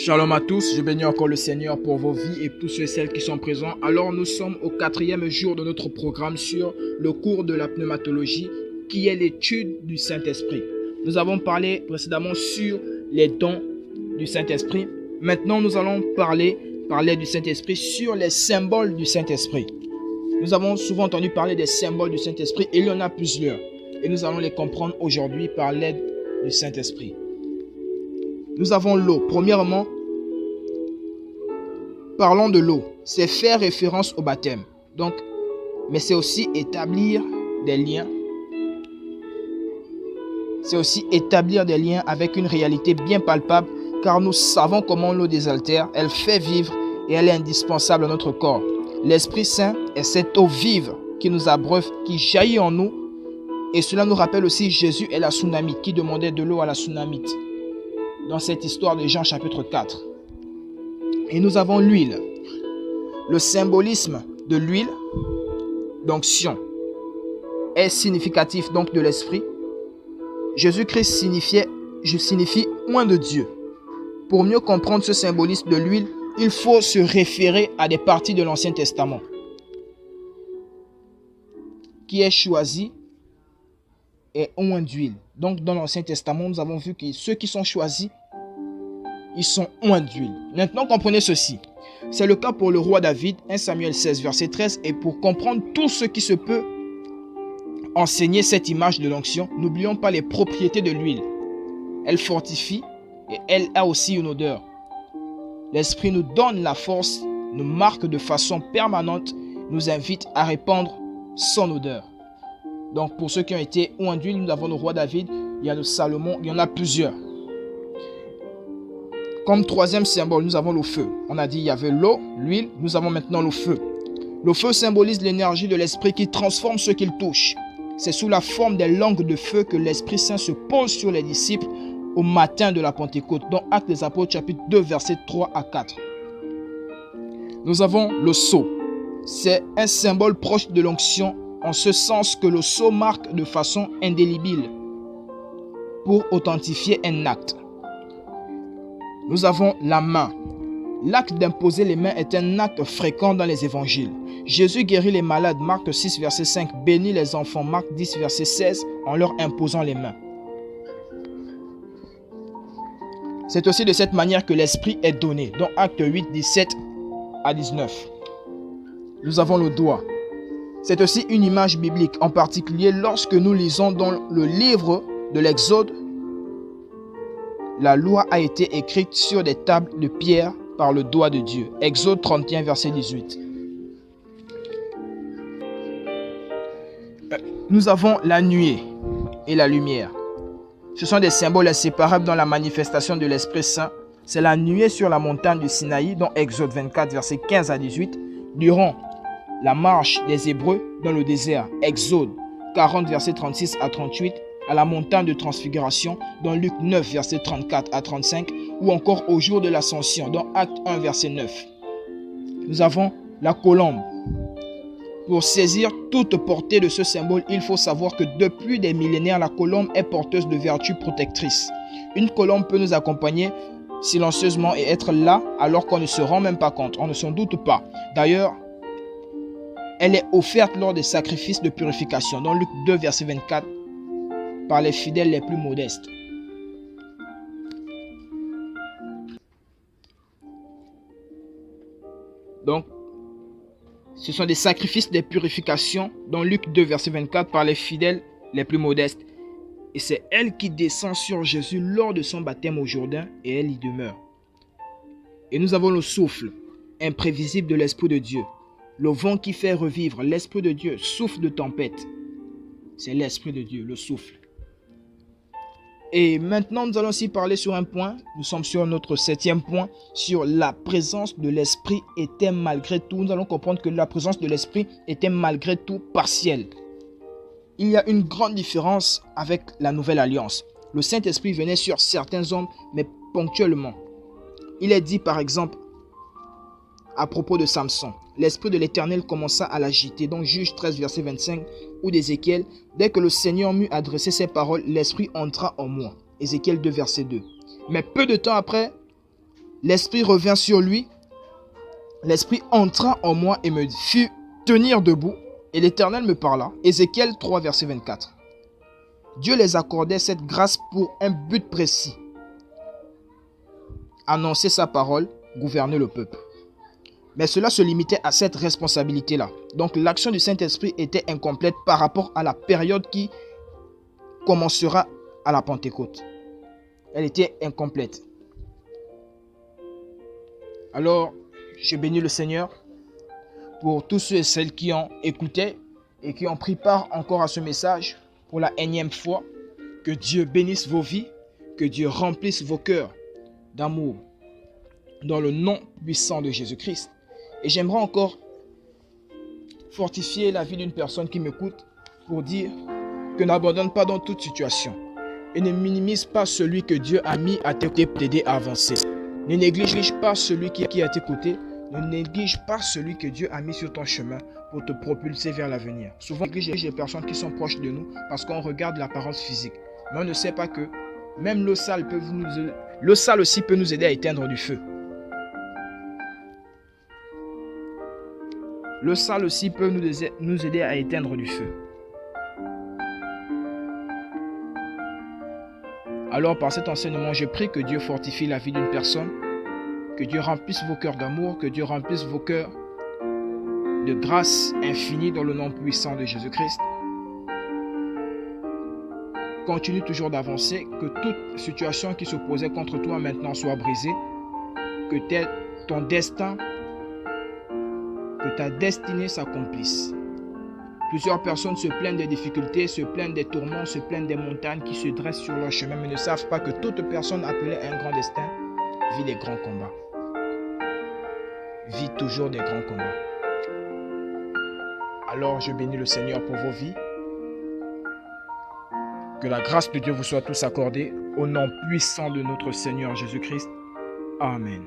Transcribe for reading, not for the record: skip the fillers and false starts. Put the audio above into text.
Shalom à tous, je bénis encore le Seigneur pour vos vies et tous ceux et celles qui sont présents. Alors nous sommes au 4e jour de notre programme sur le cours de la pneumatologie qui est l'étude du Saint-Esprit. Nous avons parlé précédemment sur les dons du Saint-Esprit. Maintenant nous allons parler du Saint-Esprit sur les symboles du Saint-Esprit. Nous avons souvent entendu parler des symboles du Saint-Esprit et il y en a plusieurs. Et nous allons les comprendre aujourd'hui par l'aide du Saint-Esprit. Nous avons l'eau. Premièrement, parlons de l'eau. C'est faire référence au baptême. Donc, mais c'est aussi établir des liens. C'est aussi établir des liens avec une réalité bien palpable, car nous savons comment l'eau désaltère. Elle fait vivre et elle est indispensable à notre corps. L'Esprit Saint est cette eau vive qui nous abreuve, qui jaillit en nous. Et cela nous rappelle aussi Jésus et la Sunamite, qui demandait de l'eau à la Sunamite. Dans cette histoire de Jean chapitre 4. Et nous avons l'huile. Le symbolisme de l'huile d'onction est significatif donc de l'esprit. Jésus-Christ signifie oint de Dieu. Pour mieux comprendre ce symbolisme de l'huile, il faut se référer à des parties de l'Ancien Testament qui est choisi et oint d'huile. Donc dans l'Ancien Testament, nous avons vu que ceux qui sont choisis, ils sont oints d'huile. Maintenant, comprenez ceci. C'est le cas pour le roi David, 1 Samuel 16, verset 13. Et pour comprendre tout ce qui se peut enseigner cette image de l'onction, n'oublions pas les propriétés de l'huile. Elle fortifie et elle a aussi une odeur. L'Esprit nous donne la force, nous marque de façon permanente, nous invite à répandre son odeur. Donc pour ceux qui ont été oints d'huile, nous avons le roi David, il y a le Salomon, il y en a plusieurs. Comme troisième symbole, nous avons le feu. On a dit il y avait l'eau, l'huile, nous avons maintenant le feu. Le feu symbolise l'énergie de l'esprit qui transforme ce qu'il touche. C'est sous la forme des langues de feu que l'Esprit Saint se pose sur les disciples au matin de la Pentecôte, dans Actes des Apôtres chapitre 2 versets 3 à 4. Nous avons le sceau. C'est un symbole proche de l'onction en ce sens que le sceau marque de façon indélébile pour authentifier un acte. Nous avons la main. L'acte d'imposer les mains est un acte fréquent dans les évangiles. Jésus guérit les malades, Marc 6, verset 5, bénit les enfants, Marc 10, verset 16, en leur imposant les mains. C'est aussi de cette manière que l'Esprit est donné, dans Acte 8, 17 à 19. Nous avons le doigt. C'est aussi une image biblique, en particulier lorsque nous lisons dans le livre de l'Exode, la loi a été écrite sur des tables de pierre par le doigt de Dieu. Exode 31, verset 18. Nous avons la nuée et la lumière. Ce sont des symboles inséparables dans la manifestation de l'Esprit Saint. C'est la nuée sur la montagne du Sinaï, dans Exode 24, verset 15 à 18, durant la marche des Hébreux dans le désert, Exode 40, verset 36 à 38, à la montagne de transfiguration, dans Luc 9, verset 34 à 35, ou encore au jour de l'ascension, dans Acte 1, verset 9. Nous avons la colombe. Pour saisir toute portée de ce symbole, il faut savoir que depuis des millénaires, la colombe est porteuse de vertus protectrices. Une colombe peut nous accompagner silencieusement et être là alors qu'on ne se rend même pas compte, on ne s'en doute pas. D'ailleurs, elle est offerte lors des sacrifices de purification, dans Luc 2, verset 24, par les fidèles les plus modestes. Donc, ce sont des sacrifices de purification, dans Luc 2, verset 24, par les fidèles les plus modestes. Et c'est elle qui descend sur Jésus lors de son baptême au Jourdain et elle y demeure. Et nous avons le souffle imprévisible de l'Esprit de Dieu. Le vent qui fait revivre, l'Esprit de Dieu, souffle de tempête. C'est l'Esprit de Dieu, le souffle. Et maintenant, nous allons aussi parler sur un point. Nous sommes sur notre 7e point, sur la présence de l'Esprit était malgré tout. Nous allons comprendre que la présence de l'Esprit était malgré tout partielle. Il y a une grande différence avec la Nouvelle Alliance. Le Saint-Esprit venait sur certains hommes, mais ponctuellement. Il est dit par exemple, à propos de Samson, l'Esprit de l'Éternel commença à l'agiter, dans Juge 13, verset 25, ou d'Ézéchiel, dès que le Seigneur m'eut adressé ces paroles, l'Esprit entra en moi. Ézéchiel 2, verset 2. Mais peu de temps après, l'Esprit revint sur lui. L'Esprit entra en moi et me fit tenir debout. Et l'Éternel me parla. Ézéchiel 3, verset 24. Dieu les accordait cette grâce pour un but précis. Annoncer sa parole, gouverner le peuple. Mais cela se limitait à cette responsabilité-là. Donc l'action du Saint-Esprit était incomplète par rapport à la période qui commencera à la Pentecôte. Elle était incomplète. Alors, je bénis le Seigneur pour tous ceux et celles qui ont écouté et qui ont pris part encore à ce message pour la énième fois. Que Dieu bénisse vos vies, que Dieu remplisse vos cœurs d'amour dans le nom puissant de Jésus-Christ. Et j'aimerais encore fortifier la vie d'une personne qui m'écoute pour dire que n'abandonne pas dans toute situation et ne minimise pas celui que Dieu a mis à tes côtés pour t'aider à avancer. Ne néglige pas celui qui est à tes côtés. Ne néglige pas celui que Dieu a mis sur ton chemin pour te propulser vers l'avenir. Souvent, on néglige les personnes qui sont proches de nous parce qu'on regarde l'apparence physique. Mais on ne sait pas que même l'eau sale aussi peut nous aider à éteindre du feu. Le sale aussi peut nous aider à éteindre du feu. Alors par cet enseignement, je prie que Dieu fortifie la vie d'une personne, que Dieu remplisse vos cœurs d'amour, que Dieu remplisse vos cœurs de grâce infinie dans le nom puissant de Jésus-Christ. Continue toujours d'avancer, que toute situation qui s'opposait contre toi maintenant soit brisée, que ton destin, que ta destinée s'accomplisse. Plusieurs personnes se plaignent des difficultés, se plaignent des tourments, se plaignent des montagnes qui se dressent sur leur chemin, mais ne savent pas que toute personne appelée à un grand destin vit des grands combats. Vit toujours des grands combats. Alors je bénis le Seigneur pour vos vies. Que la grâce de Dieu vous soit tous accordée au nom puissant de notre Seigneur Jésus-Christ. Amen.